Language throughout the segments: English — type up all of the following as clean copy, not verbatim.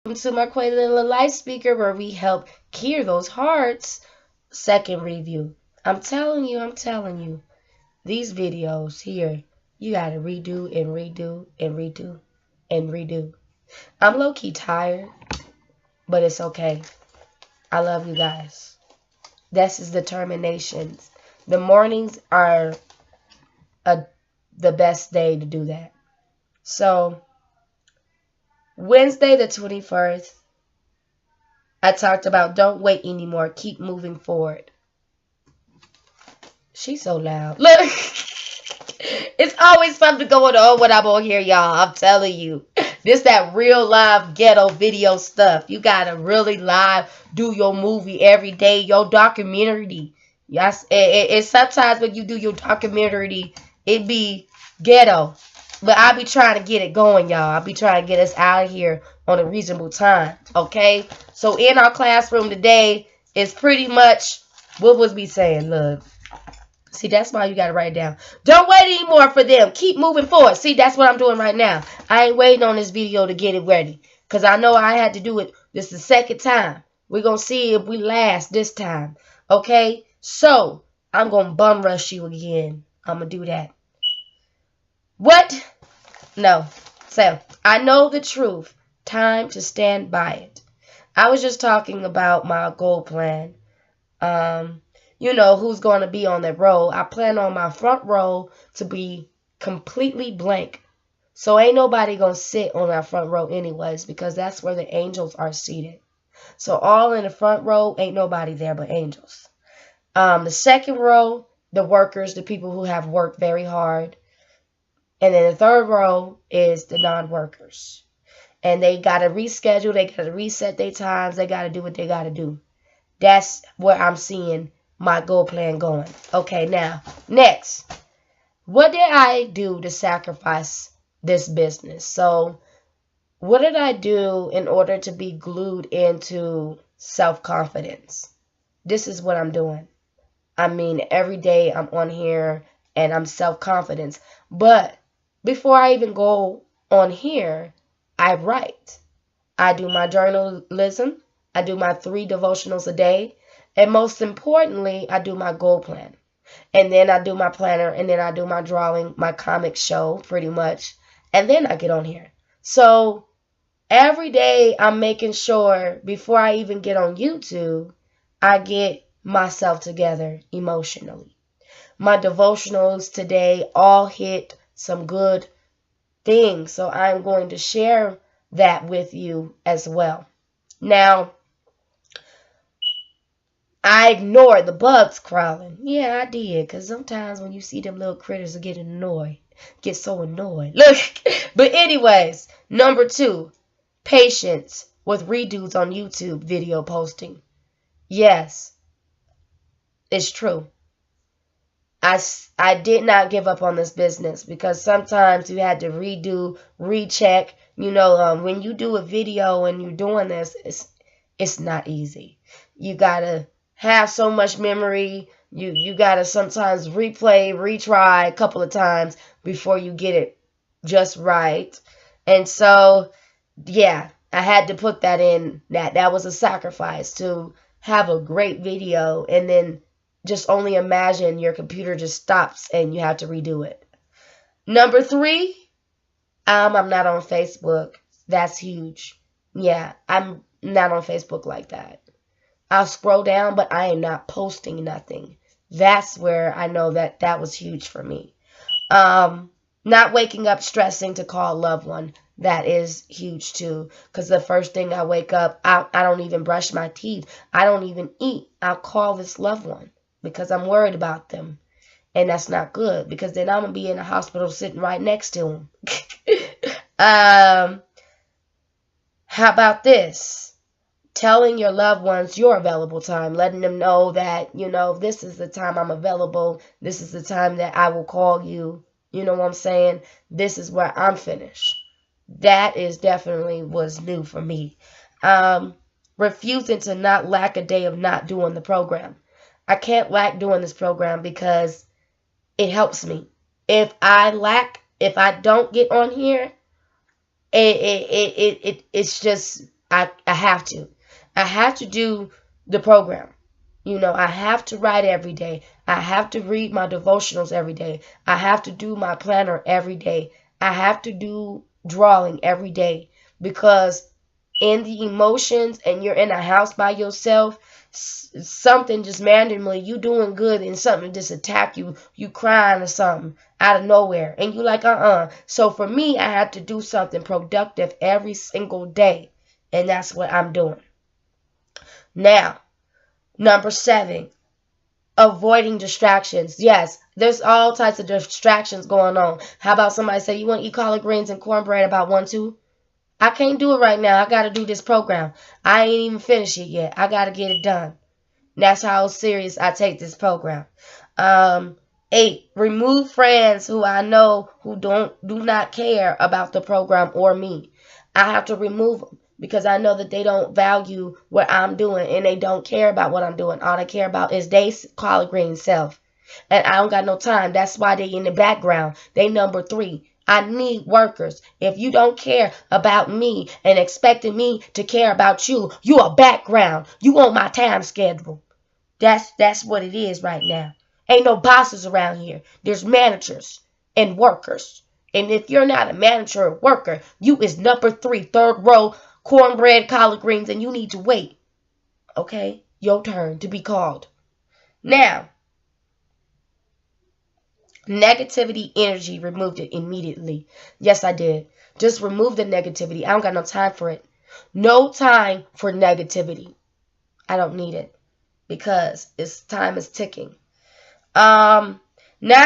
Welcome to my Quail Little Life Speaker, where we help cure those hearts. Second review. I'm telling you, these videos here, you gotta redo and redo and redo and redo. I'm low-key tired, but it's okay. I love you guys. This is determinations. The mornings are the best day to do that. So, Wednesday the 21st, I talked about don't wait anymore. Keep moving forward. She's so loud. Look, it's always something going on when I'm on here, y'all. I'm telling you. This that real live ghetto video stuff. You gotta really live do your movie every day, your documentary. Yes, it's sometimes when you do your documentary, it be ghetto. But I be trying to get it going, y'all. I be trying to get us out of here on a reasonable time. Okay? So in our classroom today is pretty much what was we saying, look. See, that's why you got to write it down. Don't wait anymore for them. Keep moving forward. See, that's what I'm doing right now. I ain't waiting on this video to get it ready. Because I know I had to do it. This is the second time. We're going to see if we last this time. Okay? So, I'm going to bum rush you again. I'm going to do that. What? No. So, I know the truth. Time to stand by it. I was just talking about my goal plan. You know, who's going to be on that row. I plan on my front row to be completely blank. So ain't nobody going to sit on our front row anyways, because that's where the angels are seated. So all in the front row, ain't nobody there but angels. The second row, the workers, the people who have worked very hard. And then the third row is the non-workers. And they got to reschedule. They got to reset their times. They got to do what they got to do. That's where I'm seeing my goal plan going. Okay, now, next. What did I do to sacrifice this business? So, what did I do in order to be glued into self-confidence? This is what I'm doing. I mean, every day I'm on here and I'm self-confidence. But before I even go on here, I write. I do my journalism. I do my 3 devotionals a day. And most importantly, I do my goal plan. And then I do my planner. And then I do my drawing, my comic show, pretty much. And then I get on here. So every day I'm making sure before I even get on YouTube, I get myself together emotionally. My devotionals today all hit some good things. So I'm going to share that with you as well. Now, I ignored the bugs crawling. Yeah, I did. Because sometimes when you see them little critters get annoyed. Get so annoyed. Look. But anyways, number 2. Patience with redos on YouTube video posting. Yes. It's true. I did not give up on this business. Because sometimes you had to redo, recheck. You know, when you do a video and you're doing this, it's not easy. You got to have so much memory. You gotta sometimes replay, retry a couple of times before you get it just right. And so, yeah, I had to put that in. That was a sacrifice to have a great video, and then just only imagine your computer just stops and you have to redo it. Number 3, I'm not on Facebook. That's huge. Yeah, I'm not on Facebook like that. I'll scroll down, but I am not posting nothing. That's where I know that was huge for me. Not waking up stressing to call a loved one. That is huge too. Because the first thing I wake up, I don't even brush my teeth. I don't even eat. I'll call this loved one because I'm worried about them. And that's not good because then I'm going to be in the hospital sitting right next to them. How about this? Telling your loved ones your available time, letting them know that, you know, this is the time I'm available. This is the time that I will call you. You know what I'm saying? This is where I'm finished. That is definitely was new for me. Refusing to not lack a day of not doing the program. I can't lack doing this program because it helps me. If I don't get on here, it's just I have to. I have to do the program. I have to write every day. I have to read my devotionals every day. I have to do my planner every day. I have to do drawing every day, because in the emotions and you're in a house by yourself, something just randomly, you doing good and something just attack you, you crying or something out of nowhere, and you like, So for me, I have to do something productive every single day, and that's what I'm doing. Now, number 7, avoiding distractions. Yes, there's all types of distractions going on. How about somebody say, you want to eat collard greens and cornbread about 1-2? I can't do it right now. I got to do this program. I ain't even finished it yet. I got to get it done. That's how serious I take this program. 8, remove friends who I know who do not care about the program or me. I have to remove them because I know that they don't value what I'm doing and they don't care about what I'm doing. All they care about is they collard green self. And I don't got no time. That's why they in the background. They number 3. I need workers. If you don't care about me and expecting me to care about you, you a background. You on my time schedule. That's what it is right now. Ain't no bosses around here. There's managers and workers. And if you're not a manager or worker, you is number 3, third row, cornbread, collard greens, and you need to wait. Okay? Your turn to be called. Now, negativity energy, removed it immediately. Yes, I did. Just remove the negativity. I don't got no time for it. No time for negativity. I don't need it because time is ticking. Not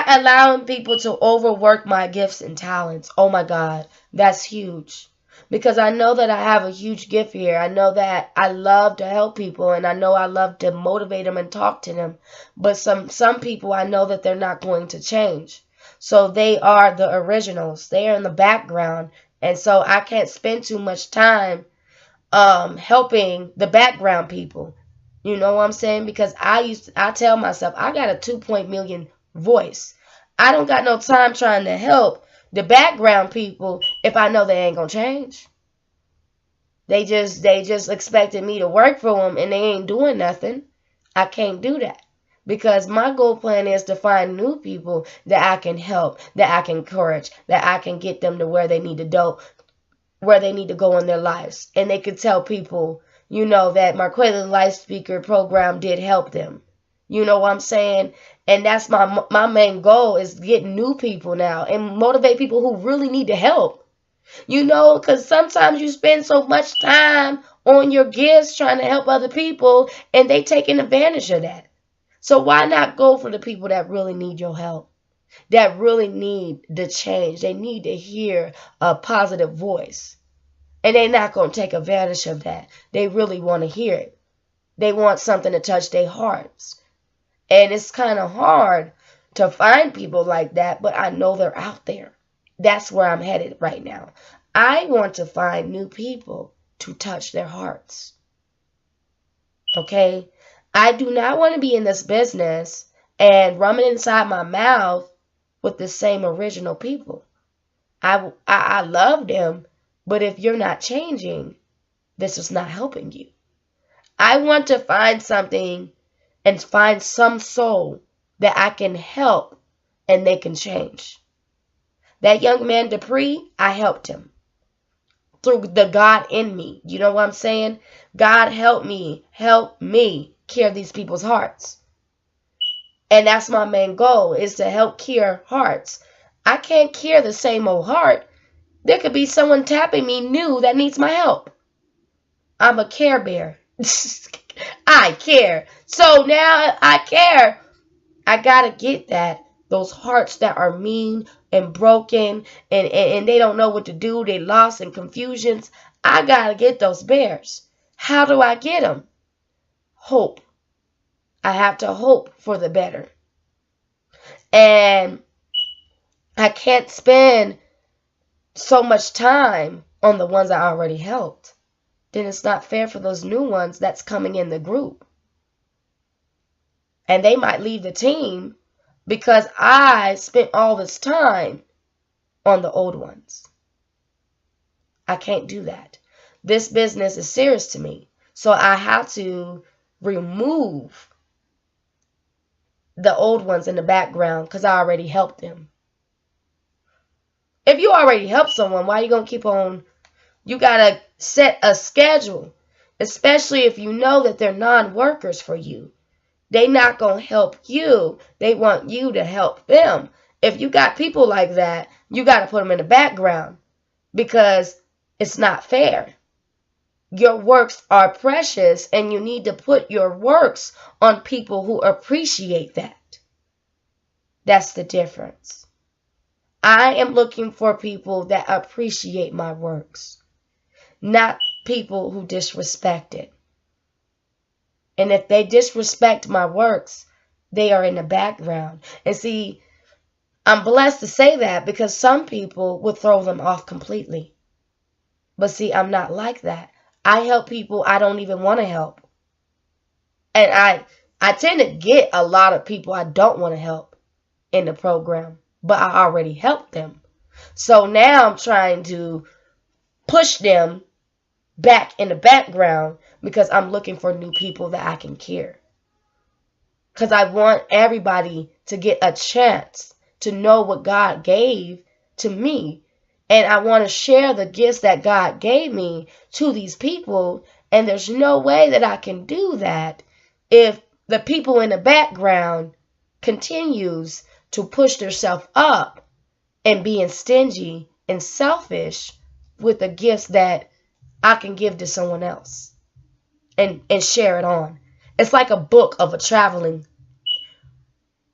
allowing people to overwork my gifts and talents. Oh my God, that's huge. Because I know that I have a huge gift here. I know that I love to help people, and I know I love to motivate them and talk to them. But some people, I know that they're not going to change. So they are the originals. They are in the background. And so I can't spend too much time helping the background people. You know what I'm saying? Because I tell myself, I got a 2 million voice. I don't got no time trying to help the background people if I know they ain't gonna change. They just expected me to work for them and they ain't doing nothing. I can't do that. Because my goal plan is to find new people that I can help, that I can encourage, that I can get them to where they need to go in their lives. And they could tell people, that Marquella Life Speaker program did help them. You know what I'm saying? And that's my main goal, is getting new people now and motivate people who really need the help. Because sometimes you spend so much time on your gifts trying to help other people and they taking advantage of that. So why not go for the people that really need your help, that really need the change? They need to hear a positive voice. And they're not going to take advantage of that. They really want to hear it. They want something to touch their hearts. And it's kind of hard to find people like that, but I know they're out there. That's where I'm headed right now. I want to find new people to touch their hearts. Okay? I do not want to be in this business and rumming inside my mouth with the same original people. I love them, but if you're not changing, this is not helping you. I want to find something and find some soul that I can help and they can change. That young man, Dupree, I helped him through the God in me. You know what I'm saying? God help me cure these people's hearts. And that's my main goal, is to help cure hearts. I can't cure the same old heart. There could be someone tapping me new that needs my help. I'm a care bear. I care. So now I care. I gotta get those hearts that are mean and broken and they don't know what to do. They lost in confusions. I gotta get those bears. How do I get them? Hope. I have to hope for the better. And I can't spend so much time on the ones I already helped. Then it's not fair for those new ones that's coming in the group. And they might leave the team because I spent all this time on the old ones. I can't do that. this business is serious to me. So I have to remove the old ones in the background because I already helped them. If you already helped someone, why are you going to keep on? You got to set a schedule, especially if you know that they're non-workers for you. They not going to help you. They want you to help them. If you got people like that, you got to put them in the background because it's not fair. Your works are precious and you need to put your works on people who appreciate that. That's the difference. I am looking for people that appreciate my works, not people who disrespect it. And if they disrespect my works, they are in the background. And see, I'm blessed to say that because some people would throw them off completely. But see, I'm not like that. I help people I don't even want to help. And I tend to get a lot of people I don't want to help in the program, but I already helped them. So now I'm trying to push them back in the background because I'm looking for new people that I can care. Because I want everybody to get a chance to know what God gave to me. And I want to share the gifts that God gave me to these people. And there's no way that I can do that if the people in the background continues to push themselves up and being stingy and selfish with the gifts that I can give to someone else and share it on. It's like a book of a traveling.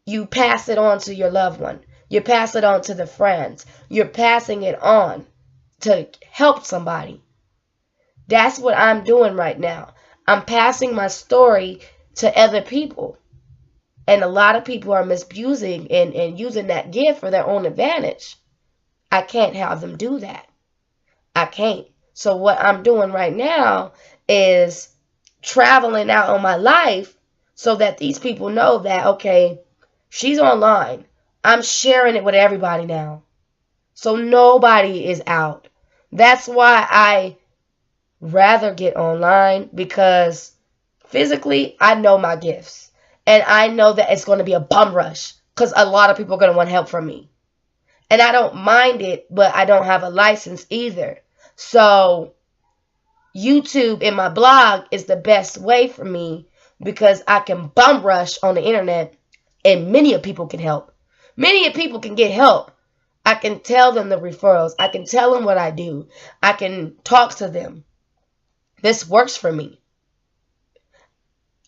You pass it on to your loved one. You pass it on to the friends. You're passing it on to help somebody. That's what I'm doing right now. I'm passing my story to other people. And a lot of people are misusing and using that gift for their own advantage. I can't have them do that. I can't. So what I'm doing right now is traveling out on my life so that these people know that, okay, she's online. I'm sharing it with everybody now. So nobody is out. That's why I rather get online, because physically I know my gifts. And I know that it's going to be a bum rush because a lot of people are going to want help from me. And I don't mind it, but I don't have a license either. So YouTube and my blog is the best way for me because I can bum rush on the internet and many of people can help. Many of people can get help. I can tell them the referrals. I can tell them what I do. I can talk to them. This works for me.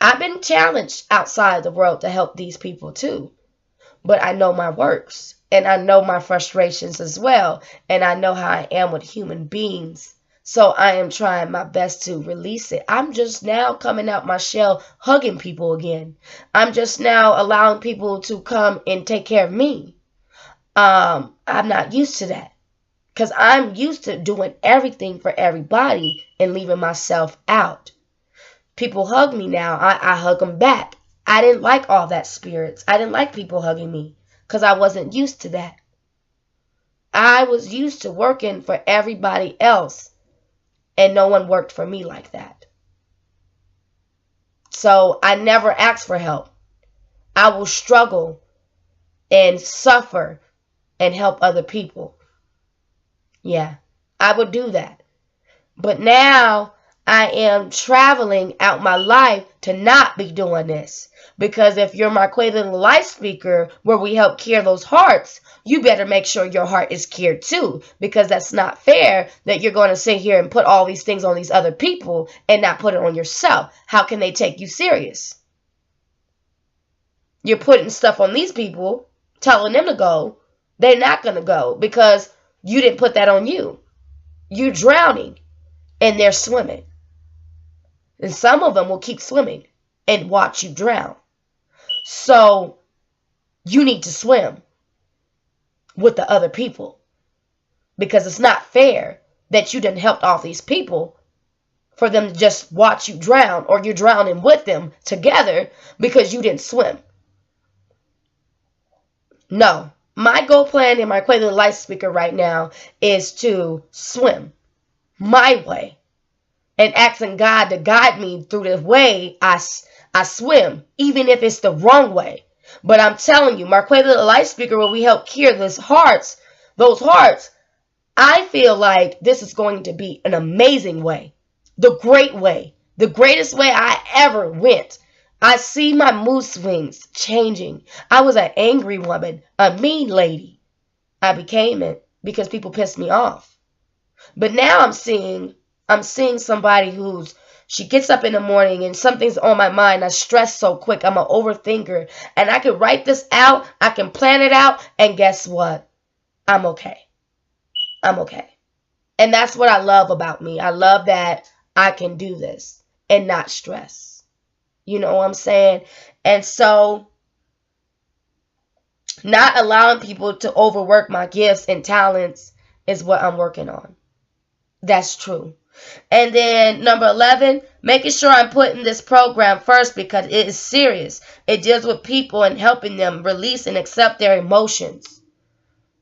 I've been challenged outside the world to help these people too. But I know my works. And I know my frustrations as well. And I know how I am with human beings. So I am trying my best to release it. I'm just now coming out my shell, hugging people again. I'm just now allowing people to come and take care of me. I'm not used to that. Because I'm used to doing everything for everybody and leaving myself out. People hug me now. I hug them back. I didn't like all that spirits. I didn't like people hugging me because I wasn't used to that. I was used to working for everybody else, and no one worked for me like that. So I never asked for help. I will struggle and suffer and help other people. Yeah, I would do that. But now I am traveling out my life to not be doing this. Because if you're my Quaylin Life Speaker, where we help cure those hearts, you better make sure your heart is cured too. Because that's not fair that you're going to sit here and put all these things on these other people and not put it on yourself. How can they take you serious? You're putting stuff on these people, telling them to go. They're not going to go because you didn't put that on you. You're drowning and they're swimming. And some of them will keep swimming and watch you drown. So you need to swim with the other people. Because it's not fair that you done helped all these people for them to just watch you drown, or you're drowning with them together because you didn't swim. No. My goal plan in my Quaylin Life Speaker right now is to swim my way. and asking God to guide me through the way I swim, even if it's the wrong way. But I'm telling you, Marquetta the Light Speaker, where we help cure those hearts, I feel like this is going to be an amazing way, the great way, the greatest way I ever went. I see my mood swings changing. I was an angry woman, a mean lady. I became it because people pissed me off. But now I'm seeing somebody she gets up in the morning and something's on my mind. I stress so quick. I'm an overthinker. And I can write this out. I can plan it out. And guess what? I'm okay. I'm okay. And that's what I love about me. I love that I can do this and not stress. You know what I'm saying? And so, not allowing people to overwork my gifts and talents is what I'm working on. That's true. And then number 11, making sure I'm putting this program first because it is serious. It deals with people and helping them release and accept their emotions.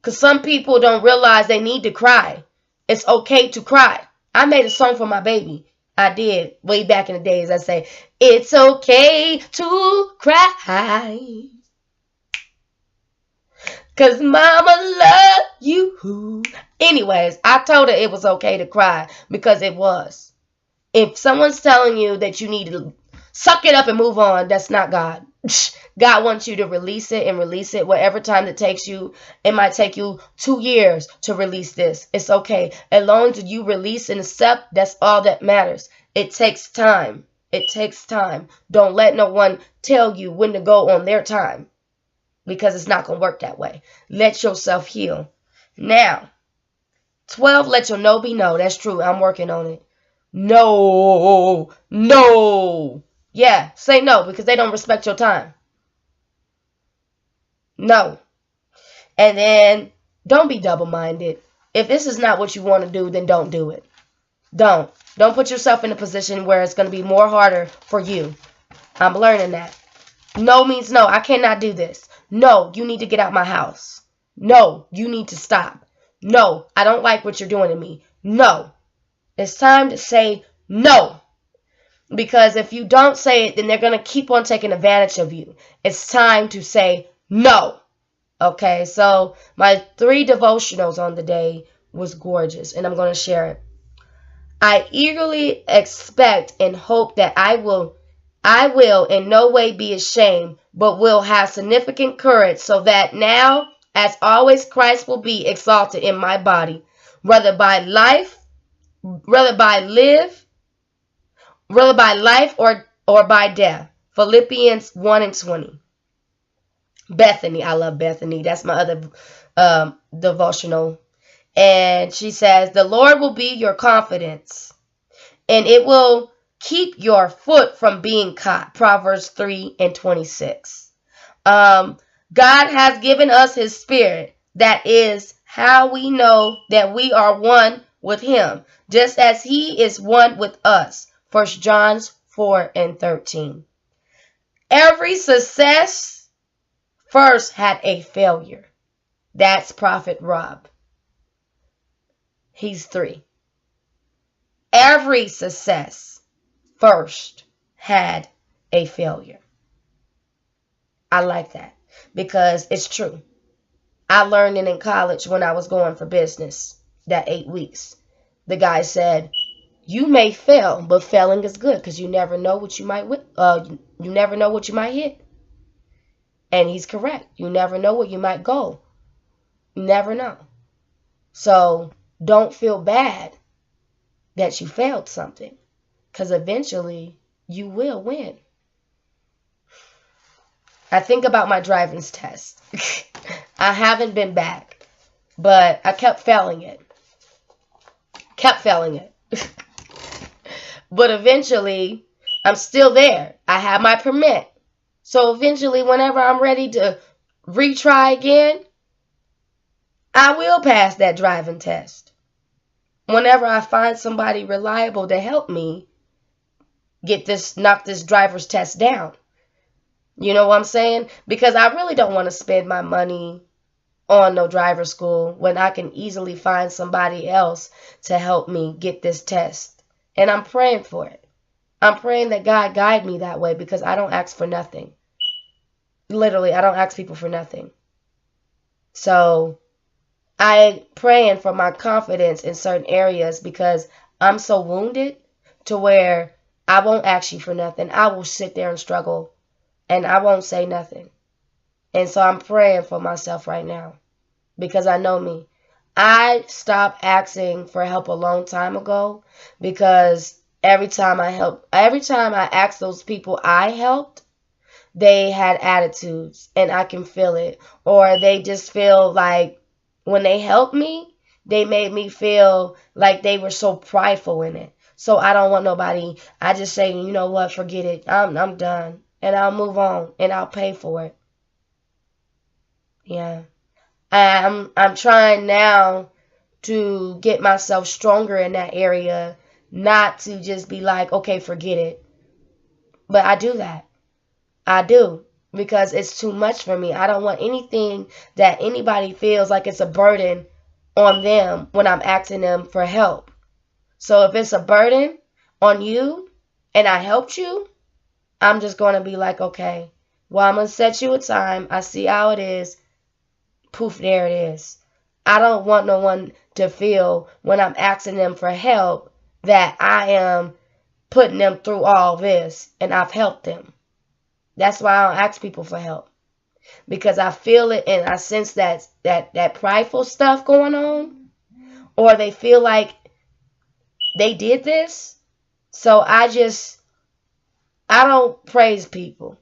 Because some people don't realize they need to cry. It's okay to cry. I made a song for my baby. I did way back in the days. I say, it's okay to cry. Because mama love you. Anyways, I told her it was okay to cry because it was. If someone's telling you that you need to suck it up and move on, that's not God. God wants you to release it and release it whatever time it takes you. It might take you 2 years to release this. It's okay. As long as you release and accept, that's all that matters. It takes time. It takes time. Don't let no one tell you when to go on their time, because it's not going to work that way. Let yourself heal. Now, 12, let your no be no. That's true. I'm working on it. No. Yeah, say no because they don't respect your time. No. And then don't be double-minded. If this is not what you want to do, then don't do it. Don't put yourself in a position where it's going to be more harder for you. I'm learning that. No means no. I cannot do this. No, you need to get out my house. No, you need to stop. No, I don't like what you're doing to me. No. It's time to say no. Because if you don't say it, then they're going to keep on taking advantage of you. It's time to say no. Okay, so my 3 devotionals on the day was gorgeous, and I'm going to share it. I eagerly expect and hope that I will in no way be ashamed, but will have significant courage, so that now, as always, Christ will be exalted in my body, whether by life or by death. Philippians 1:20. Bethany, I love Bethany. That's my other devotional. And she says, the Lord will be your confidence, and it will keep your foot from being caught. Proverbs 3:26. God has given us his spirit. That is how we know that we are one with him, just as he is one with us. 1 John 4:13. Every success first had a failure. That's Prophet Rob. He's 3. Every success first had a failure. I like that because it's true. I learned it in college when I was going for business, that 8 weeks. The guy said, you may fail, but failing is good because you never know what you might hit. And he's correct. You never know where you might go. You never know. So don't feel bad that you failed something, because eventually you will win. I think about my driving test. I haven't been back, but I kept failing it. But eventually, I'm still there. I have my permit. So eventually, whenever I'm ready to retry again, I will pass that driving test. Whenever I find somebody reliable to help me knock this driver's test down. You know what I'm saying? Because I really don't want to spend my money on no driver school when I can easily find somebody else to help me get this test And I'm praying for it. I'm praying that God guide me that way because I don't ask for nothing. Literally, I don't ask people for nothing. So I praying for my confidence in certain areas because I'm so wounded to where I won't ask you for nothing. I will sit there and struggle and I won't say nothing. And so I'm praying for myself right now because I know me. I stopped asking for help a long time ago because every time I asked those people I helped, they had attitudes and I can feel it. Or they just feel like when they helped me, they made me feel like they were so prideful in it. So I don't want nobody. I just say, you know what, forget it. I'm done. And I'll move on and I'll pay for it. Yeah. I'm trying now to get myself stronger in that area, not to just be like, okay, forget it. But I do that. I do. Because it's too much for me. I don't want anything that anybody feels like it's a burden on them when I'm asking them for help. So if it's a burden on you and I helped you, I'm just going to be like, okay, well, I'm going to set you a time. I see how it is. Poof, there it is. I don't want no one to feel when I'm asking them for help that I am putting them through all this and I've helped them. That's why I don't ask people for help. Because I feel it and I sense that prideful stuff going on. Or they feel like they did this. So I don't praise people.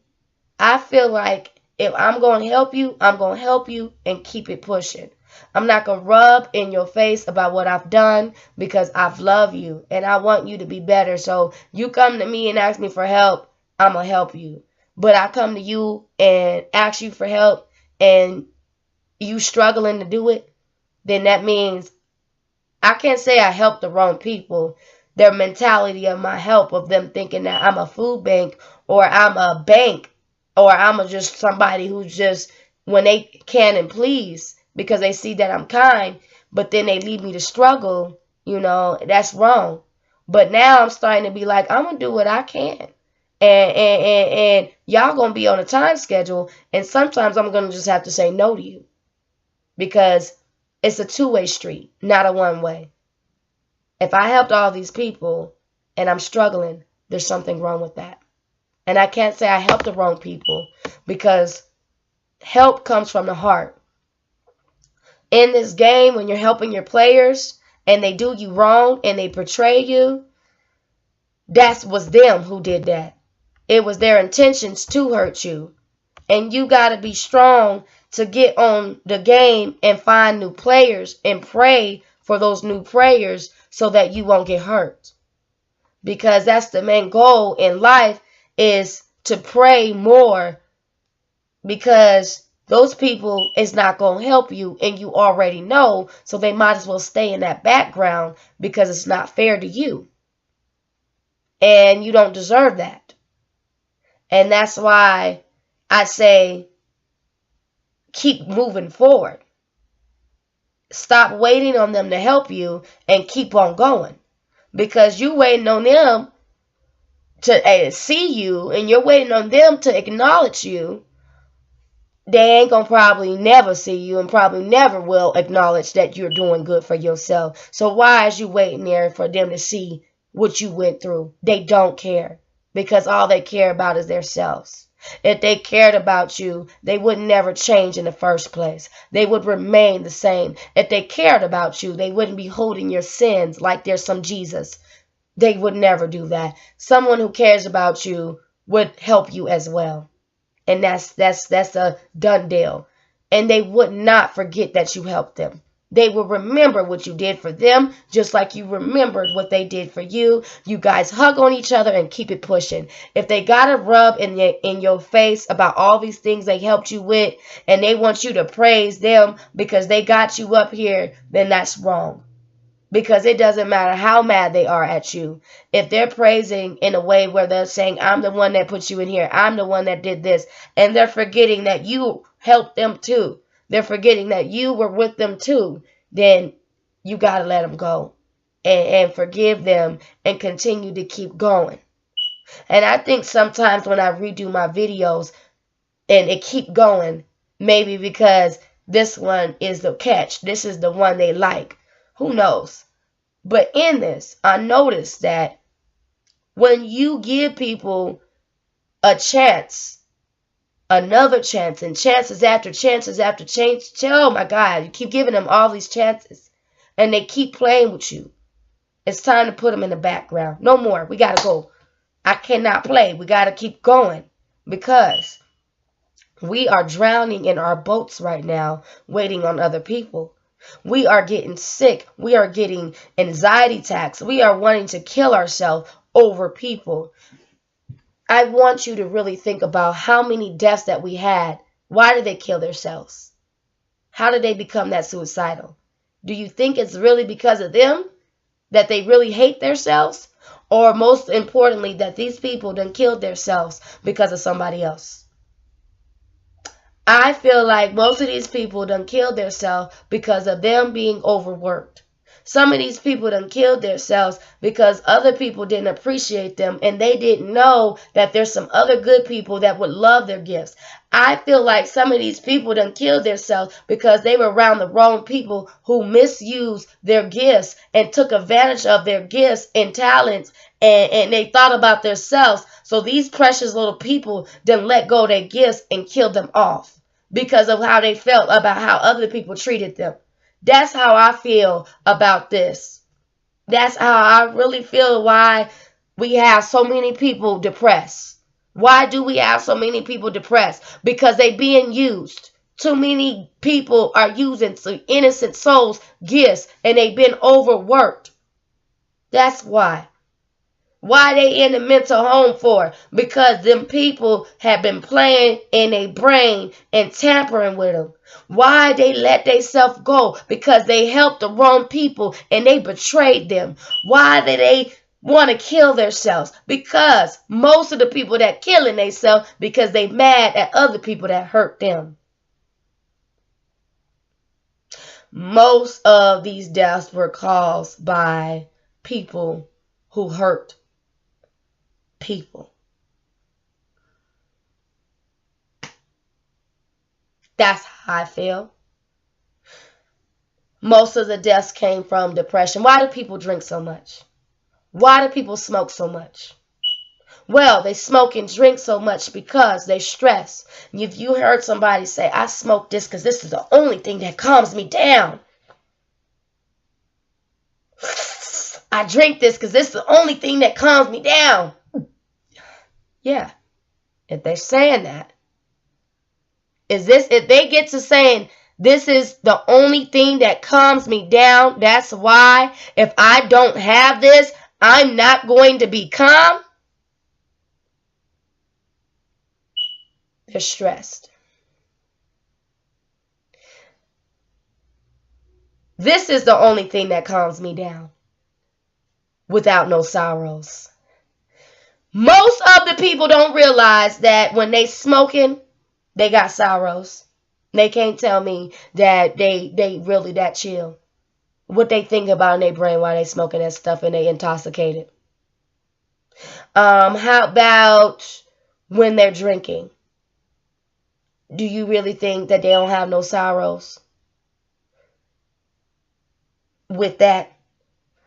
I feel like if I'm going to help you, I'm going to help you and keep it pushing. I'm not going to rub in your face about what I've done because I've loved you and I want you to be better. So you come to me and ask me for help, I'm going to help you. But I come to you and ask you for help and you struggling to do it, then that means I can't say I helped the wrong people. Their mentality of my help, of them thinking that I'm a food bank or I'm a bank or I'm just somebody who's just when they can and please because they see that I'm kind, but then they leave me to struggle, that's wrong. But now I'm starting to be like, I'm going to do what I can. And y'all going to be on a time schedule. And sometimes I'm going to just have to say no to you. Because it's a two-way street, not a one-way. If I helped all these people and I'm struggling, there's something wrong with that. And I can't say I helped the wrong people because help comes from the heart. In this game, when you're helping your players and they do you wrong and they betray you, that was them who did that. It was their intentions to hurt you. And you got to be strong to get on the game and find new players and pray for those new players so that you won't get hurt. Because that's the main goal in life is to pray more because those people is not going to help you and you already know, so they might as well stay in that background because it's not fair to you. And you don't deserve that. And that's why I say keep moving forward. Stop waiting on them to help you and keep on going. Because you waiting on them to see you and you're waiting on them to acknowledge you. They ain't going to probably never see you and probably never will acknowledge that you're doing good for yourself. So why is you waiting there for them to see what you went through? They don't care because all they care about is themselves. If they cared about you, they would never change in the first place. They would remain the same. If they cared about you, they wouldn't be holding your sins like there's some Jesus. They would never do that. Someone who cares about you would help you as well. And that's a done deal. And they would not forget that you helped them. They will remember what you did for them, just like you remembered what they did for you. You guys hug on each other and keep it pushing. If they got to rub in your face about all these things they helped you with, and they want you to praise them because they got you up here, then that's wrong. Because it doesn't matter how mad they are at you. If they're praising in a way where they're saying, I'm the one that put you in here, I'm the one that did this, and they're forgetting that you helped them too, they're forgetting that you were with them too, then you got to let them go. and forgive them and continue to keep going. And I think sometimes when I redo my videos and it keep going, maybe because this one is the catch. This is the one they like. Who knows? But in this, I noticed that when you give people a chance, another chance, and chances after chances after chances, oh my God, you keep giving them all these chances, and they keep playing with you. It's time to put them in the background. No more. We got to go. I cannot play. We got to keep going because we are drowning in our boats right now, waiting on other people. We are getting sick. We are getting anxiety attacks. We are wanting to kill ourselves over people. I want you to really think about how many deaths that we had. Why did they kill themselves? How did they become that suicidal? Do you think it's really because of them? That they really hate themselves? Or most importantly, that these people done killed themselves because of somebody else? I feel like most of these people done killed themselves because of them being overworked. Some of these people done killed themselves because other people didn't appreciate them and they didn't know that there's some other good people that would love their gifts. I feel like some of these people done killed themselves because they were around the wrong people who misused their gifts and took advantage of their gifts and talents, and they thought about themselves. So these precious little people done let go of their gifts and killed them off because of how they felt about how other people treated them. That's how I feel about this. That's how I really feel why we have so many people depressed. Why do we have so many people depressed? Because they being used. Too many people are using some innocent souls' gifts and they've been overworked. That's why. Why they in the mental home for? Because them people have been playing in their brain and tampering with them. Why they let themselves go? Because they helped the wrong people and they betrayed them. Why did they want to kill themselves? Because most of the people that killing themselves because they mad at other people that hurt them. Most of these deaths were caused by people who hurt people. That's how I feel. Most of the deaths came from depression. Why do people drink so much? Why do people smoke so much? Well, they smoke and drink so much because they stress. If you heard somebody say, I smoke this because this is the only thing that calms me down. I drink this because this is the only thing that calms me down. Yeah, if they're saying that, if they get to saying this is the only thing that calms me down, that's why if I don't have this, I'm not going to be calm. They're stressed. This is the only thing that calms me down without no sorrows. Most of the people don't realize that when they smoking, they got sorrows. They can't tell me that they really that chill. What they think about in their brain while they smoking that stuff and they intoxicated. How about when they're drinking? Do you really think that they don't have no sorrows with that?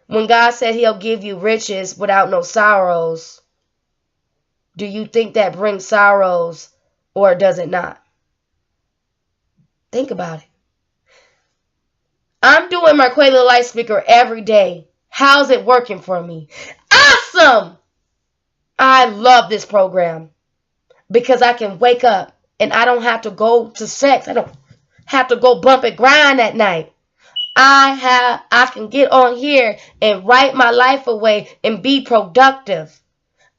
When God said he'll give you riches without no sorrows, do you think that brings sorrows or does it not? Think about it. I'm doing my Quayle Light Speaker every day. How's it working for me? Awesome! I love this program because I can wake up and I don't have to go to sex. I don't have to go bump and grind at night. I can get on here and write my life away and be productive.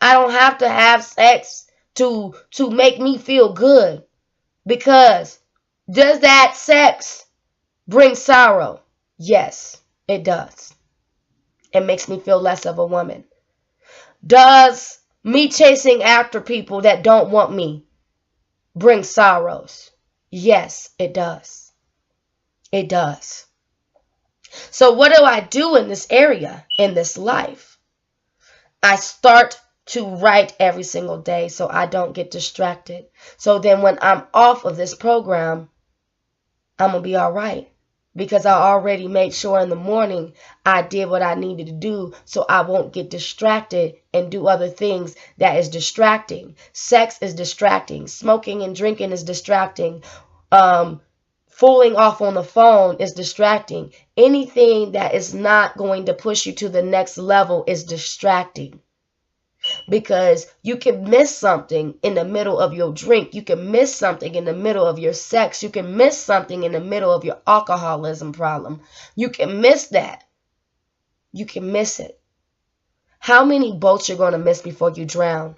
I don't have to have sex to make me feel good. Because does that sex bring sorrow? Yes, it does. It makes me feel less of a woman. Does me chasing after people that don't want me bring sorrows? Yes, it does. It does. So what do I do in this area, in this life? I start to write every single day so I don't get distracted. So then when I'm off of this program, I'm going to be all right. Because I already made sure in the morning I did what I needed to do so I won't get distracted and do other things that is distracting. Sex is distracting. Smoking and drinking is distracting. Fooling off on the phone is distracting. Anything that is not going to push you to the next level is distracting. Because you can miss something in the middle of your drink. You can miss something in the middle of your sex. You can miss something in the middle of your alcoholism problem. You can miss that. You can miss it. How many boats you're going to miss before you drown?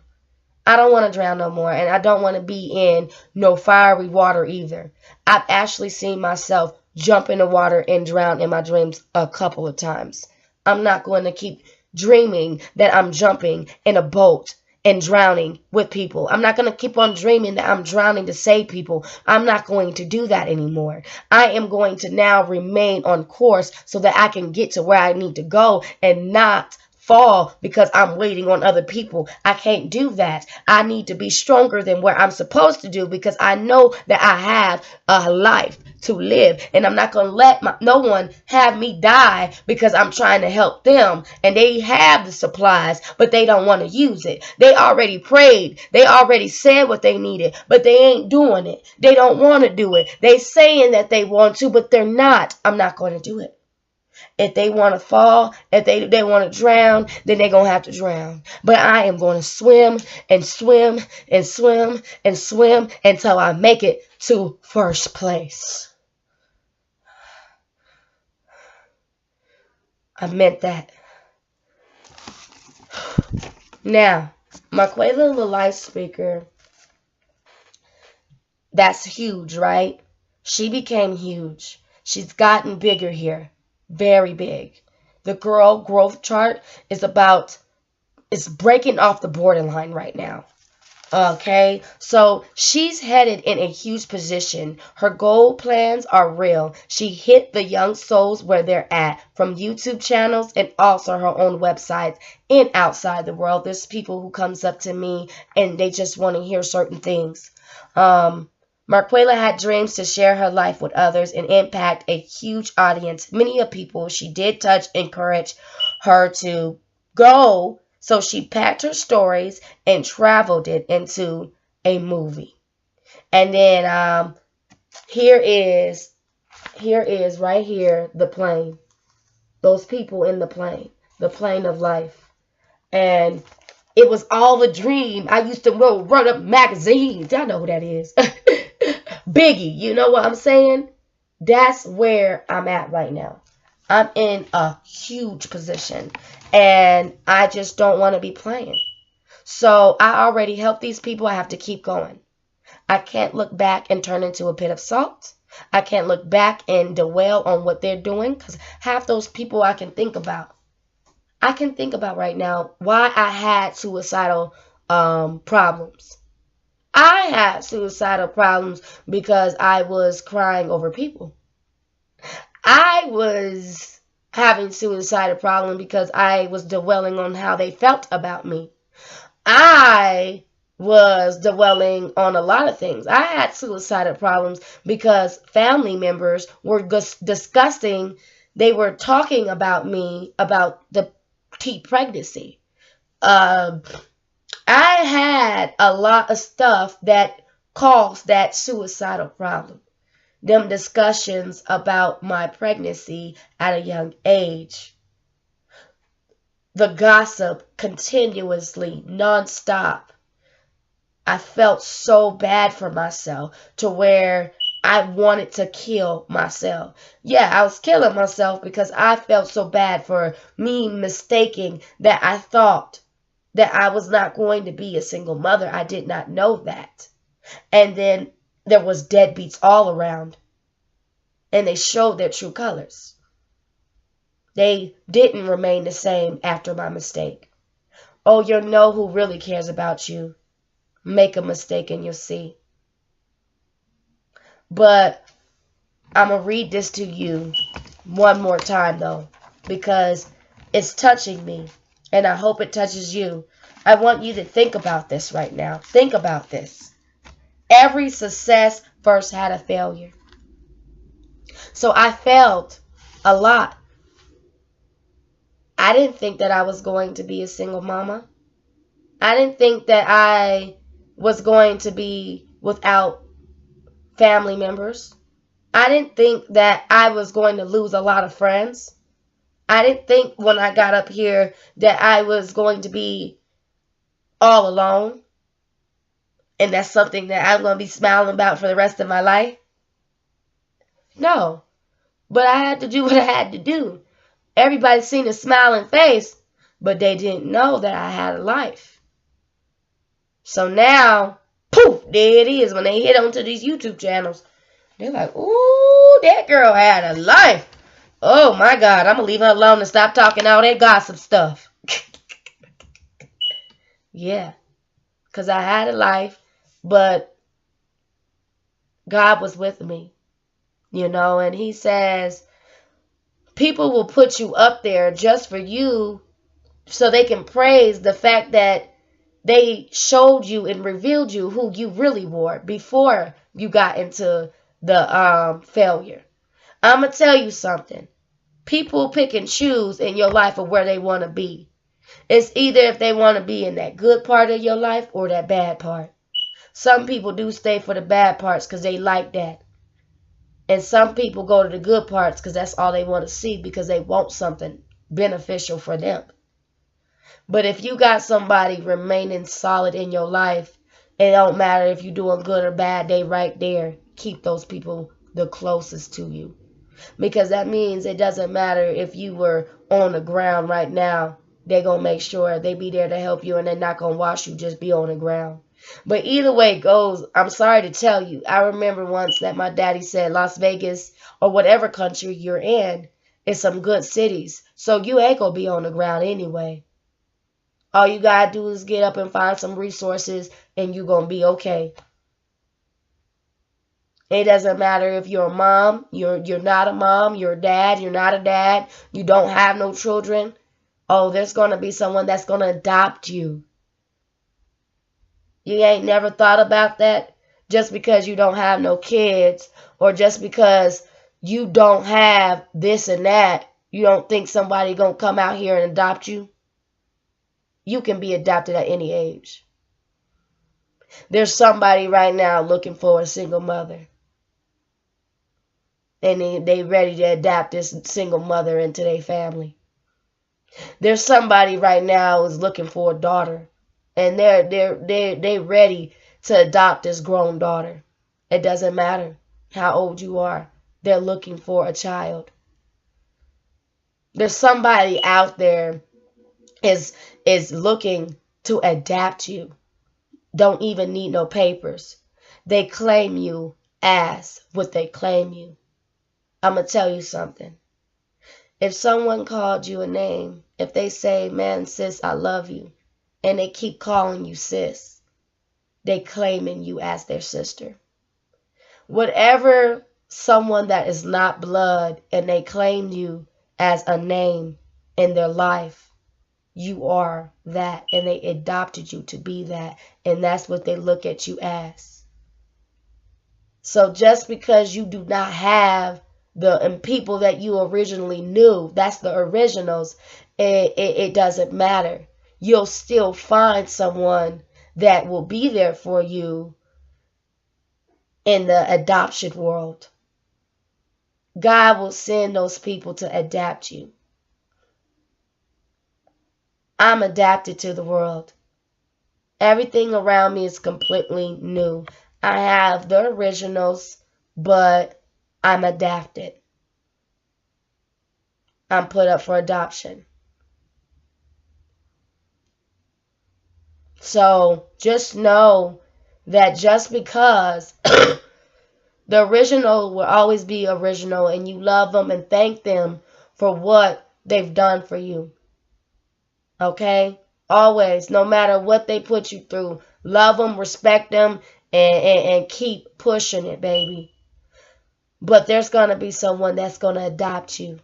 I don't want to drown no more, and I don't want to be in no fiery water either. I've actually seen myself jump in the water and drown in my dreams a couple of times. I'm not going to keep dreaming that I'm jumping in a boat and drowning with people. I'm not going to keep on dreaming that I'm drowning to save people. I'm not going to do that anymore. I am going to now remain on course so that I can get to where I need to go and not fall because I'm waiting on other people. I can't do that. I need to be stronger than where I'm supposed to do because I know that I have a life to live, and I'm not going to let no one have me die because I'm trying to help them, and they have the supplies but they don't want to use it. They already prayed, they already said what they needed, but they ain't doing it. They don't want to do it. They saying that they want to, but they're not. I'm not going to do it. If they want to fall, if they want to drown, then they're going to have to drown. But I am going to swim and swim and swim and swim until I make it to first place. I meant that. Now, Marquela the life speaker, that's huge, right? She became huge. She's gotten bigger here. Very big. The girl growth chart is breaking off the borderline right now. Okay, so she's headed in a huge position. Her goal plans are real. She hit the young souls where they're at, from YouTube channels and also her own websites and outside the world. There's people who comes up to me and they just want to hear certain things. Marquela had dreams to share her life with others and impact a huge audience. Many of people she did touch encouraged her to go, so she packed her stories and traveled it into a movie. And then here is right here the plane. Those people in the plane of life. And it was all a dream. I used to run up magazines. Y'all know who that is. Biggie, you know what I'm saying? That's where I'm at right now. I'm in a huge position, and I just don't want to be playing. So I already helped these people. I have to keep going. I can't look back and turn into a pit of salt. I can't look back and dwell on what they're doing, because half those people I can think about. I can think about right now why I had suicidal problems. I had suicidal problems because I was crying over people. I was having suicidal problems because I was dwelling on how they felt about me. I was dwelling on a lot of things. I had suicidal problems because family members were discussing, they were talking about me, about the teen pregnancy. I had a lot of stuff that caused that suicidal problem. Them discussions about my pregnancy at a young age. The gossip continuously, nonstop. I felt so bad for myself to where I wanted to kill myself. Yeah, I was killing myself because I felt so bad for me mistaking that I thought that I was not going to be a single mother. I did not know that. And then there was deadbeats all around. And they showed their true colors. They didn't remain the same after my mistake. Oh, you'll know who really cares about you. Make a mistake and you'll see. But I'm going to read this to you one more time, though, because it's touching me, and I hope it touches you. I want you to think about this right now. Think about this. Every success first had a failure. So I failed a lot. I didn't think that I was going to be a single mama. I didn't think that I was going to be without family members. I didn't think that I was going to lose a lot of friends. I didn't think when I got up here that I was going to be all alone. And that's something that I'm going to be smiling about for the rest of my life. No. But I had to do what I had to do. Everybody seen a smiling face, but they didn't know that I had a life. So now, poof, there it is. When they hit onto these YouTube channels, they're like, ooh, that girl had a life. Oh my God, I'm going to leave her alone and stop talking all that gossip stuff. Yeah, because I had a life, but God was with me, you know, and he says, people will put you up there just for you so they can praise the fact that they showed you and revealed you who you really were before you got into the failure. I'm going to tell you something. People pick and choose in your life of where they want to be. It's either if they want to be in that good part of your life or that bad part. Some people do stay for the bad parts because they like that. And some people go to the good parts because that's all they want to see because they want something beneficial for them. But if you got somebody remaining solid in your life, it don't matter if you're doing good or bad, they right there. Keep those people the closest to you. Because that means it doesn't matter if you were on the ground right now. They're going to make sure they be there to help you and they're not going to watch you just be on the ground. But either way it goes, I'm sorry to tell you, I remember once that my daddy said Las Vegas or whatever country you're in is some good cities. So you ain't going to be on the ground anyway. All you got to do is get up and find some resources and you're going to be okay. It doesn't matter if you're a mom, you're not a mom, you're a dad, you're not a dad, you don't have no children. Oh, there's going to be someone that's going to adopt you. You ain't never thought about that? Just because you don't have no kids or just because you don't have this and that, you don't think somebody going to come out here and adopt you? You can be adopted at any age. There's somebody right now looking for a single mother. And they ready to adopt this single mother into their family. There's somebody right now who's looking for a daughter. And they're ready to adopt this grown daughter. It doesn't matter how old you are. They're looking for a child. There's somebody out there is looking to adapt you. Don't even need no papers. They claim you as what they claim you. I'm going to tell you something. If someone called you a name, if they say, man, sis, I love you, and they keep calling you sis, they claiming you as their sister. Whatever someone that is not blood and they claim you as a name in their life, you are that, and they adopted you to be that, and that's what they look at you as. So just because you do not have the people that you originally knew, that's the originals, it doesn't matter. You'll still find someone that will be there for you in the adoption world. God will send those people to adapt you. I'm adapted to the world. Everything around me is completely new. I have the originals, but I'm adapted. I'm put up for adoption. So just know that just because the original will always be original and you love them and thank them for what they've done for you. Okay? Always, no matter what they put you through, love them, respect them, and keep pushing it, baby. But there's going to be someone that's going to adopt you.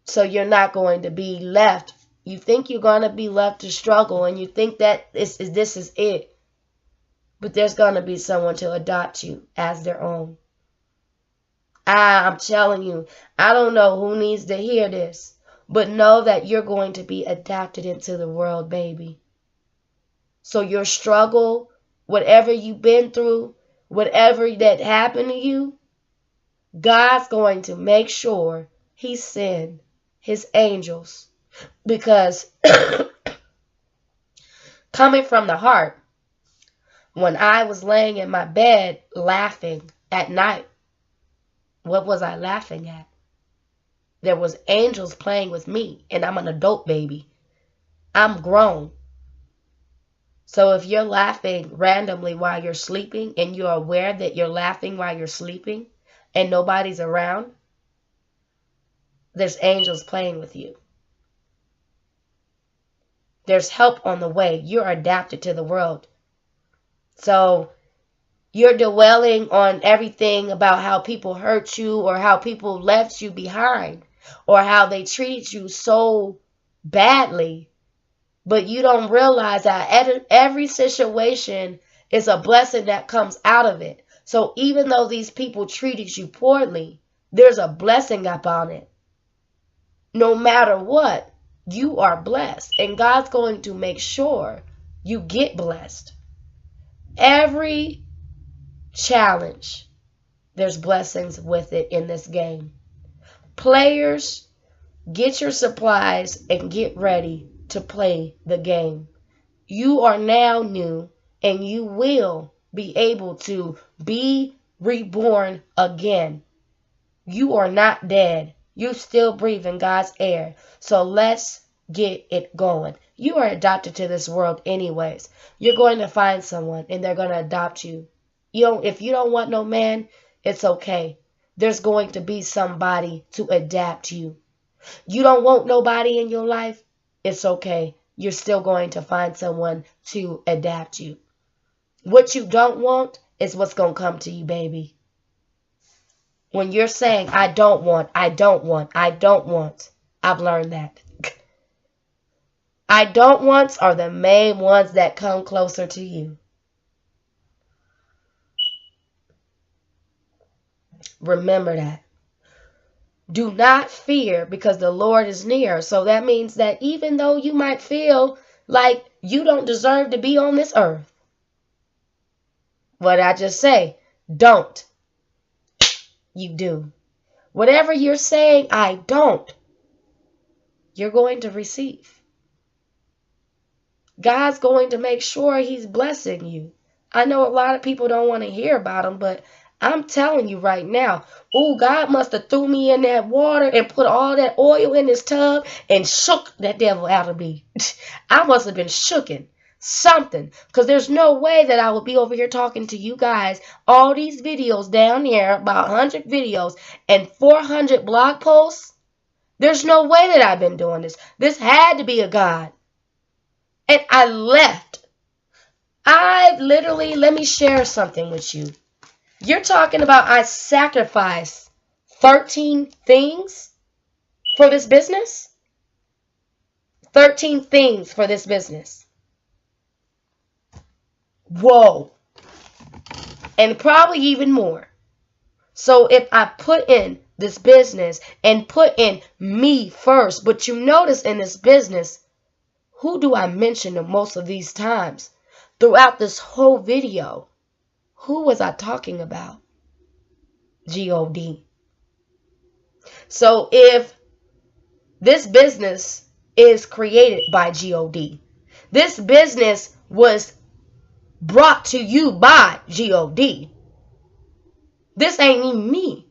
So you're not going to be left. You think you're going to be left to struggle, and you think that this is it. But there's going to be someone to adopt you as their own. I'm telling you, I don't know who needs to hear this, but know that you're going to be adopted into the world, baby. So your struggle, whatever you've been through, whatever that happened to you, God's going to make sure He sends His angels. Because coming from the heart, when I was laying in my bed laughing at night, what was I laughing at? There was angels playing with me, and I'm an adult baby. I'm grown. So if you're laughing randomly while you're sleeping, and you're aware that you're laughing while you're sleeping and nobody's around, there's angels playing with you. There's help on the way. You're adapted to the world. So you're dwelling on everything about how people hurt you, or how people left you behind, or how they treated you so badly. But you don't realize that every situation is a blessing that comes out of it. So even though these people treated you poorly, there's a blessing upon it. No matter what, you are blessed. And God's going to make sure you get blessed. Every challenge, there's blessings with it in this game. Players, get your supplies and get ready to play the game. You are now new, and you will be able to be reborn again. You are not dead. You still breathe in God's air. So let's get it going. You are adopted to this world anyways. You're going to find someone, and they're going to adopt you. If you don't want no man, it's okay. There's going to be somebody to adapt you. You don't want nobody in your life, it's okay. You're still going to find someone to adapt you. What you don't want is what's going to come to you, baby. When you're saying, I don't want, I've learned that. I don't wants are the main ones that come closer to you. Remember that. Do not fear, because the Lord is near. So that means that even though you might feel like you don't deserve to be on this earth, what I just say, don't. You do. Whatever you're saying, I don't, you're going to receive. God's going to make sure He's blessing you. I know a lot of people don't want to hear about Him, but I'm telling you right now, oh, God must have threw me in that water and put all that oil in His tub and shook that devil out of me. I must have been shooken. Something. Because there's no way that I would be over here talking to you guys. All these videos down there, about 100 videos and 400 blog posts. There's no way that I've been doing this. This had to be a God. And I left. Let me share something with you. You're talking about I sacrificed 13 things for this business? 13 things for this business. Whoa. And probably even more. So if I put in this business and put in me first, but you notice in this business, who do I mention the most of these times? Throughout this whole video, who was I talking about? God. So if this business is created by God, this business was brought to you by God, this ain't even me.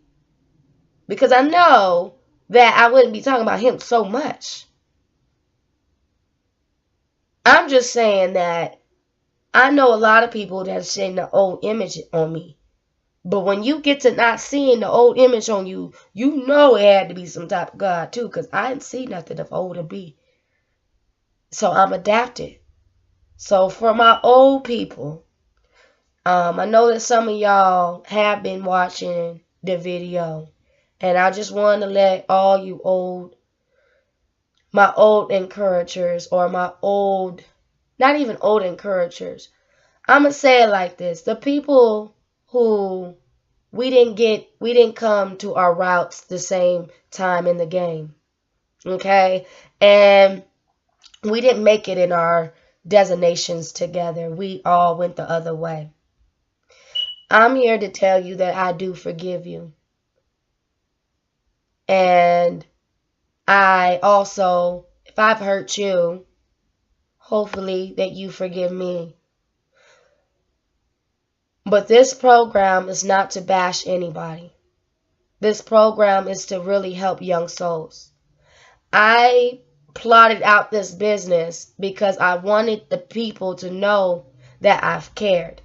Because I know that I wouldn't be talking about Him so much. I'm just saying that I know a lot of people that have seen the old image on me. But when you get to not seeing the old image on you, you know it had to be some type of God too. Because I didn't see nothing of old to be. So I'm adapted. So for my old people, I know that some of y'all have been watching the video, and I just want to let all you my old encouragers, or not even old encouragers, I'm going to say it like this. The people who we didn't come to our routes the same time in the game. Okay? And we didn't make it in our designations together. We all went the other way. I'm here to tell you that I do forgive you. And I also, if I've hurt you, hopefully that you forgive me. But this program is not to bash anybody. This program is to really help young souls. I plotted out this business because I wanted the people to know that I've cared.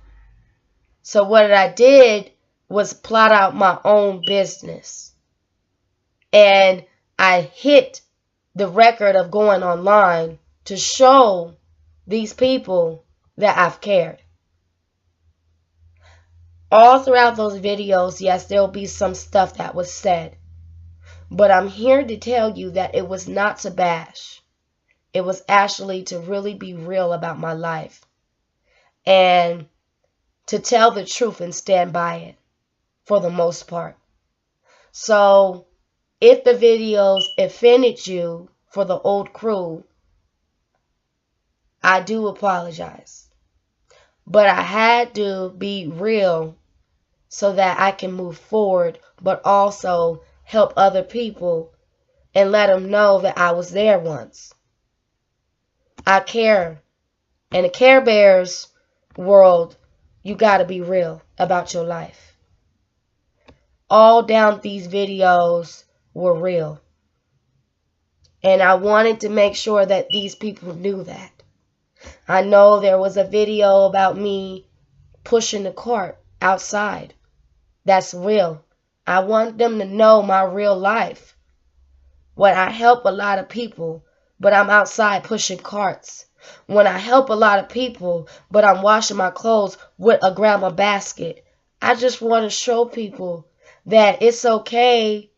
So what I did was plot out my own business. And I hit the record of going online to show these people that I've cared. All throughout those videos, yes, there'll be some stuff that was said. But I'm here to tell you that it was not to bash. It was actually to really be real about my life. And to tell the truth and stand by it, for the most part. So, if the videos offended you for the old crew, I do apologize. But I had to be real so that I can move forward, but also help other people and let them know that I was there once. I care. In the Care Bears world, you gotta be real about your life. All down these videos were real. And I wanted to make sure that these people knew that. I know there was a video about me pushing the cart outside. That's real. I want them to know my real life. When I help a lot of people, but I'm outside pushing carts. When I help a lot of people, but I'm washing my clothes with a grandma basket. I just want to show people that it's okay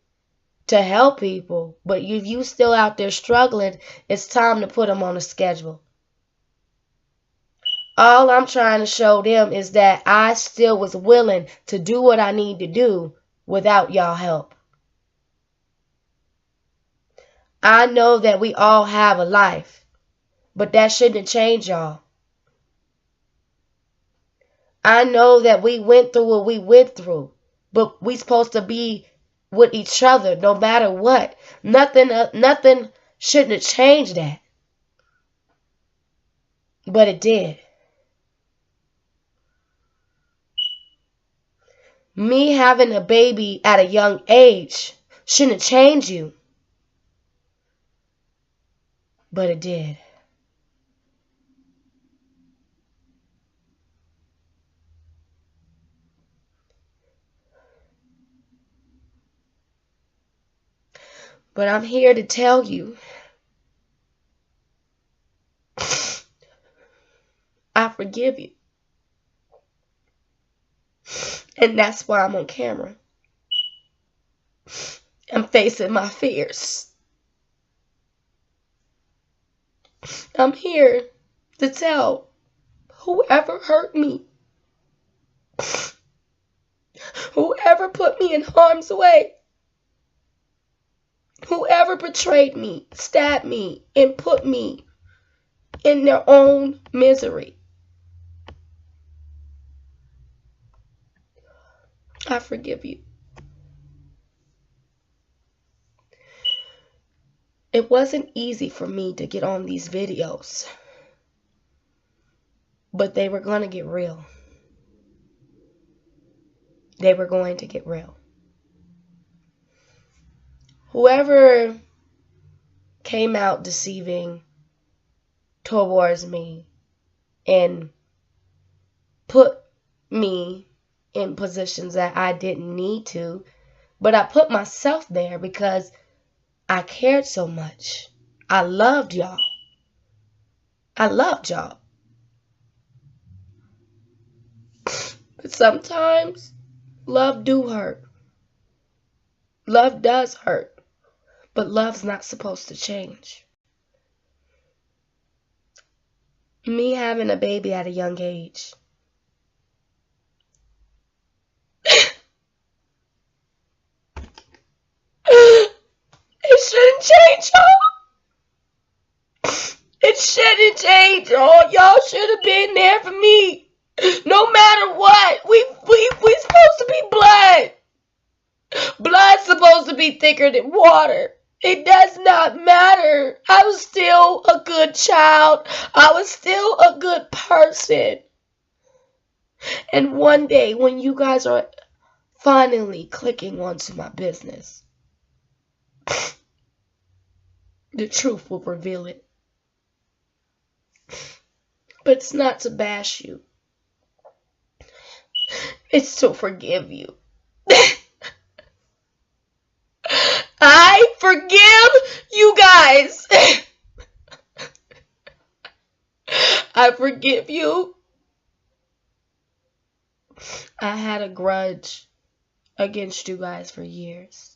to help people, but if you still out there struggling, it's time to put them on a schedule. All I'm trying to show them is that I still was willing to do what I need to do without y'all help. I know that we all have a life, but that shouldn't change y'all. I know that we went through what we went through, but we supposed to be with each other no matter what. Nothing shouldn't have changed that. But it did. Me having a baby at a young age shouldn't change you. But it did. But I'm here to tell you, I forgive you. And that's why I'm on camera. I'm facing my fears. I'm here to tell whoever hurt me, whoever put me in harm's way, whoever betrayed me, stabbed me, and put me in their own misery. I forgive you. It wasn't easy for me to get on these videos, but they were going to get real. They were going to get real. Whoever came out deceiving towards me and put me in positions that I didn't need to, but I put myself there because I cared so much. I loved y'all. I loved y'all. But sometimes love do hurt. Love does hurt. But love's not supposed to change. Me having a baby at a young age. It shouldn't change, y'all. It shouldn't change, y'all. Y'all should have been there for me. No matter what. We supposed to be blood. Blood's supposed to be thicker than water. It does not matter. I was still a good child. I was still a good person. And one day, when you guys are finally clicking onto my business, the truth will reveal it. But it's not to bash you. It's to forgive you. I forgive you guys. I forgive you. I had a grudge against you guys for years.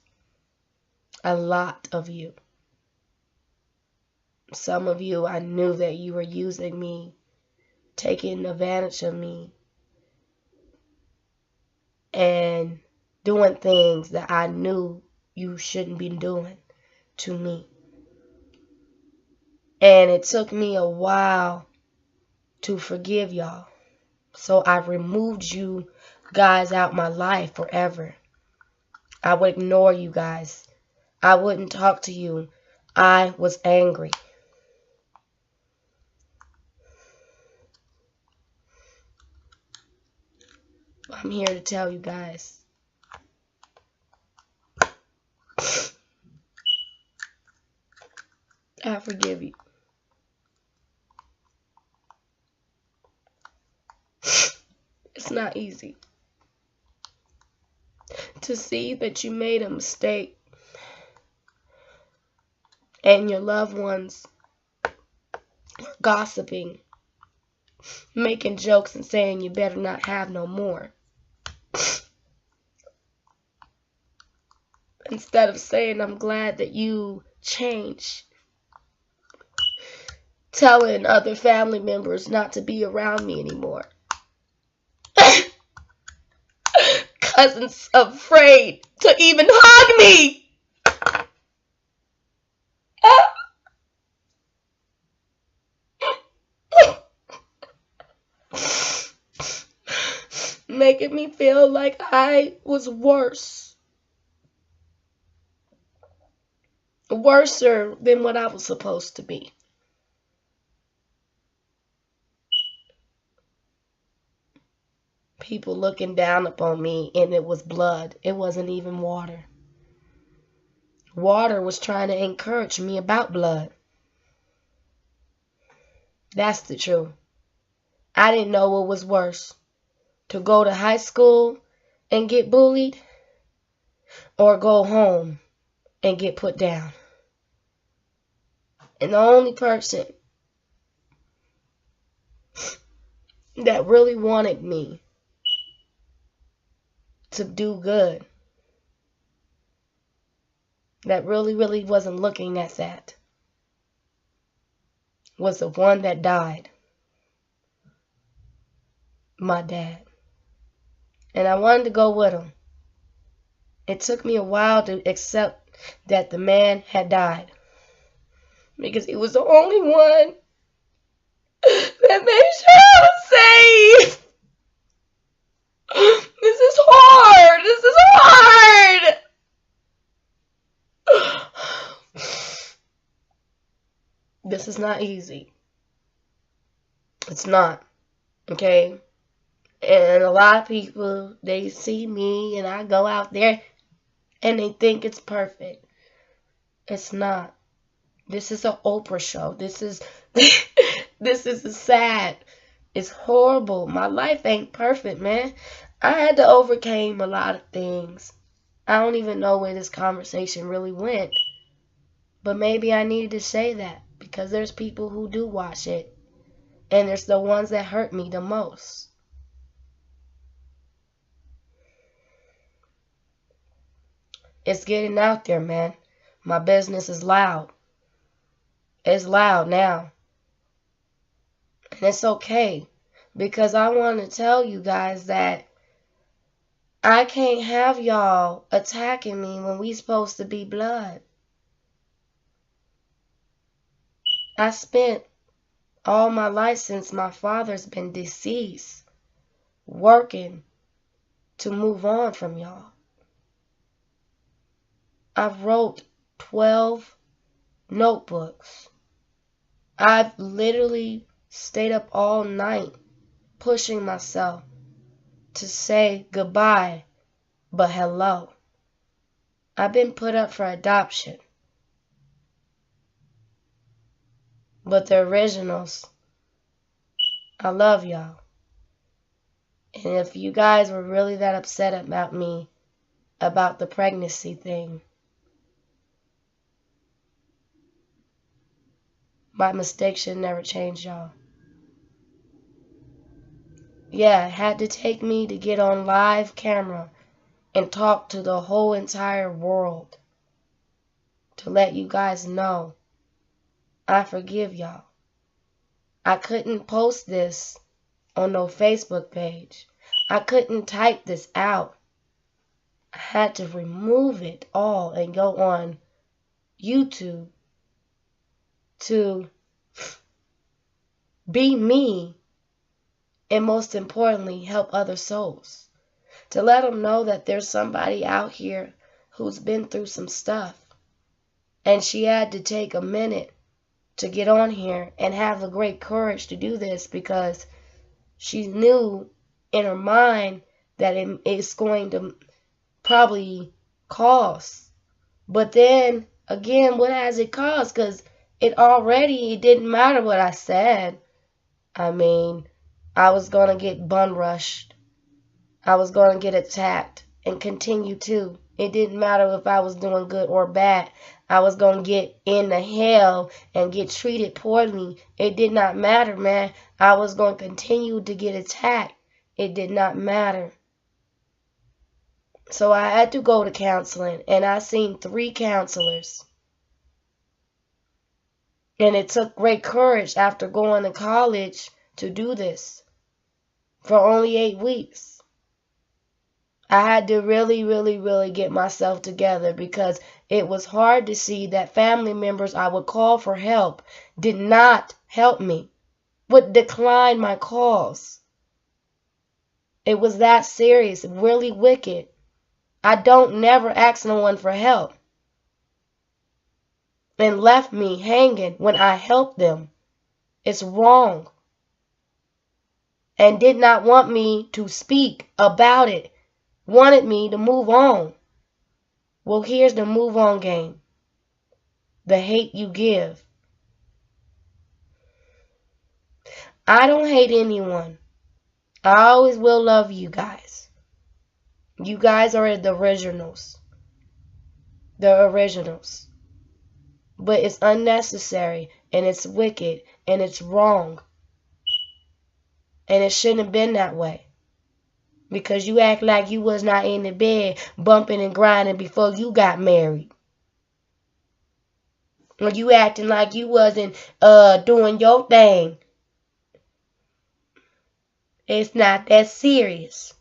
A lot of you. Some of you, I knew that you were using me, taking advantage of me, and doing things that I knew you shouldn't be doing to me. And it took me a while to forgive y'all. So I removed you guys out my life forever. I would ignore you guys. I wouldn't talk to you. I was angry. I'm here to tell you guys. I forgive you. It's not easy to see that you made a mistake and your loved ones are gossiping, making jokes and saying you better not have no more. Instead of saying I'm glad that you changed, telling other family members not to be around me anymore. Cousins afraid to even hug me. Making me feel like I was worser than what I was supposed to be. People looking down upon me, and it was blood. It wasn't even water. Water was trying to encourage me about blood. That's the truth. I didn't know what was worse. To go to high school and get bullied, or go home and get put down. And the only person that really wanted me to do good, that really wasn't looking at that, was the one that died. My dad. And I wanted to go with him. It took me a while to accept that the man had died, because he was the only one that made sure I was safe. This is hard. This is hard. This is not easy. It's not. Okay? And a lot of people, they see me and I go out there and they think it's perfect. It's not. This is an Oprah show. This is sad. It's horrible. My life ain't perfect, man. I had to overcome a lot of things. I don't even know where this conversation really went. But maybe I needed to say that, because there's people who do watch it. And there's the ones that hurt me the most. It's getting out there, man. My business is loud. It's loud now. And it's okay. Because I want to tell you guys that I can't have y'all attacking me when we supposed to be blood. I spent all my life since my father's been deceased working to move on from y'all. I've wrote 12 notebooks. I've literally stayed up all night pushing myself to say goodbye, but hello. I've been put up for adoption. But the originals, I love y'all. And if you guys were really that upset about me, about the pregnancy thing, my mistake should never change y'all. Yeah, it had to take me to get on live camera and talk to the whole entire world to let you guys know I forgive y'all. I couldn't post this on no Facebook page. I couldn't type this out. I had to remove it all and go on YouTube to be me and most importantly help other souls. To let them know that there's somebody out here who's been through some stuff. And she had to take a minute to get on here and have the great courage to do this because she knew in her mind that it's going to probably cost. But then, again, what has it cost? Because it didn't matter what I said. I mean, I was going to get bun rushed. I was going to get attacked and continue to. It didn't matter if I was doing good or bad. I was going to get into hell and get treated poorly. It did not matter, man. I was going to continue to get attacked. It did not matter. So I had to go to counseling, and I seen 3 counselors. And it took great courage after going to college to do this for only 8 weeks. I had to really get myself together because it was hard to see that family members I would call for help did not help me, would decline my calls. It was that serious, really wicked. I don't never ask no one for help. And left me hanging when I helped them. It's wrong. And did not want me to speak about it. Wanted me to move on. Well, here's the move on game. The hate you give. I don't hate anyone. I always will love you guys. You guys are the originals. The originals. But it's unnecessary, and it's wicked, and it's wrong. And it shouldn't have been that way. Because you act like you was not in the bed bumping and grinding before you got married. Or you acting like you wasn't doing your thing. It's not that serious.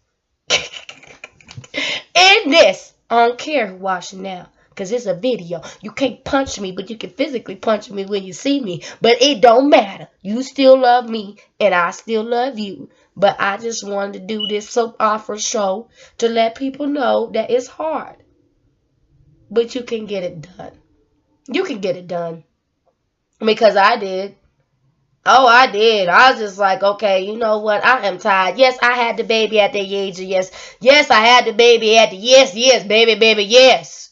In this, I don't care who watching now. Because it's a video. You can't punch me, but you can physically punch me when you see me. But it don't matter. You still love me, and I still love you. But I just wanted to do this soap opera show to let people know that it's hard. But you can get it done. You can get it done. Because I did. Oh, I did. I was just like, okay, you know what? I am tired. Yes, I had the baby at the age of yes. Yes, I had the baby at the yes, baby, yes.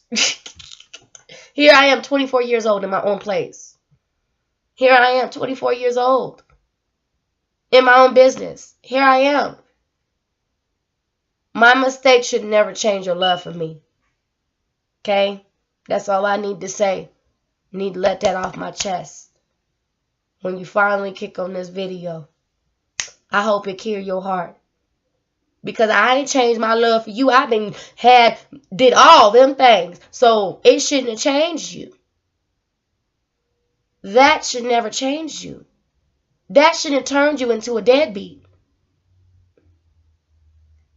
Here I am, 24 years old in my own place. Here I am, 24 years old. In my own business. Here I am. My mistake should never change your love for me. Okay? That's all I need to say. Need to let that off my chest. When you finally click on this video. I hope it clear your heart. Because I ain't changed my love for you. I've been did all them things. So it shouldn't have changed you. That should never change you. That shouldn't have turned you into a deadbeat.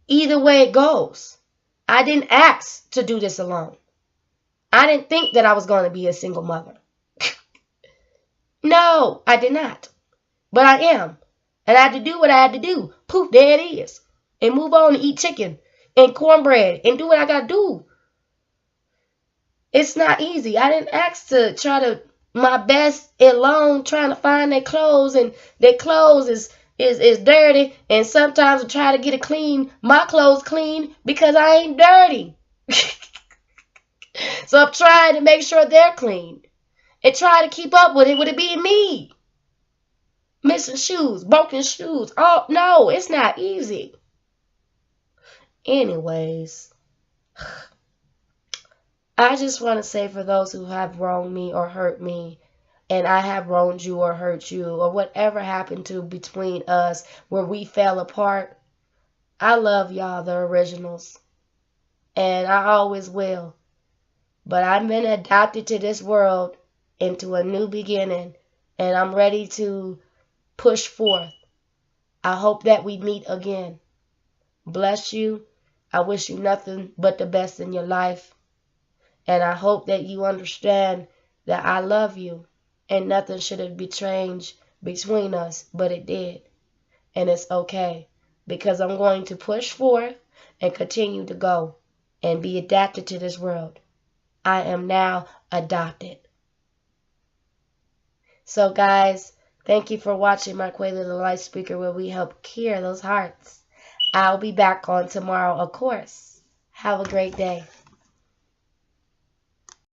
Either way it goes. I didn't ask to do this alone. I didn't think that I was going to be a single mother. No, I did not. But I am. And I had to do what I had to do. Poof, there it is. And move on and eat chicken and cornbread and do what I got to do. It's not easy. I didn't ask to try to my best alone trying to find their clothes, and their clothes is dirty, and sometimes I try to get it clean, my clothes clean, because I ain't dirty. So I'm trying to make sure they're clean and try to keep up with it being me. Missing shoes, broken shoes. Oh, no, it's not easy. Anyways, I just want to say, for those who have wronged me or hurt me, and I have wronged you or hurt you, or whatever happened to between us where we fell apart, I love y'all, the originals. And I always will. But I've been adopted to this world into a new beginning, and I'm ready to push forth. I hope that we meet again. Bless you. I wish you nothing but the best in your life. And I hope that you understand that I love you, and nothing should have been changed between us, but it did. And it's okay, because I'm going to push forth and continue to go and be adapted to this world. I am now adopted. So guys, thank you for watching my Quayle the Light Speaker, where we help cure those hearts. I'll be back on tomorrow, of course. Have a great day.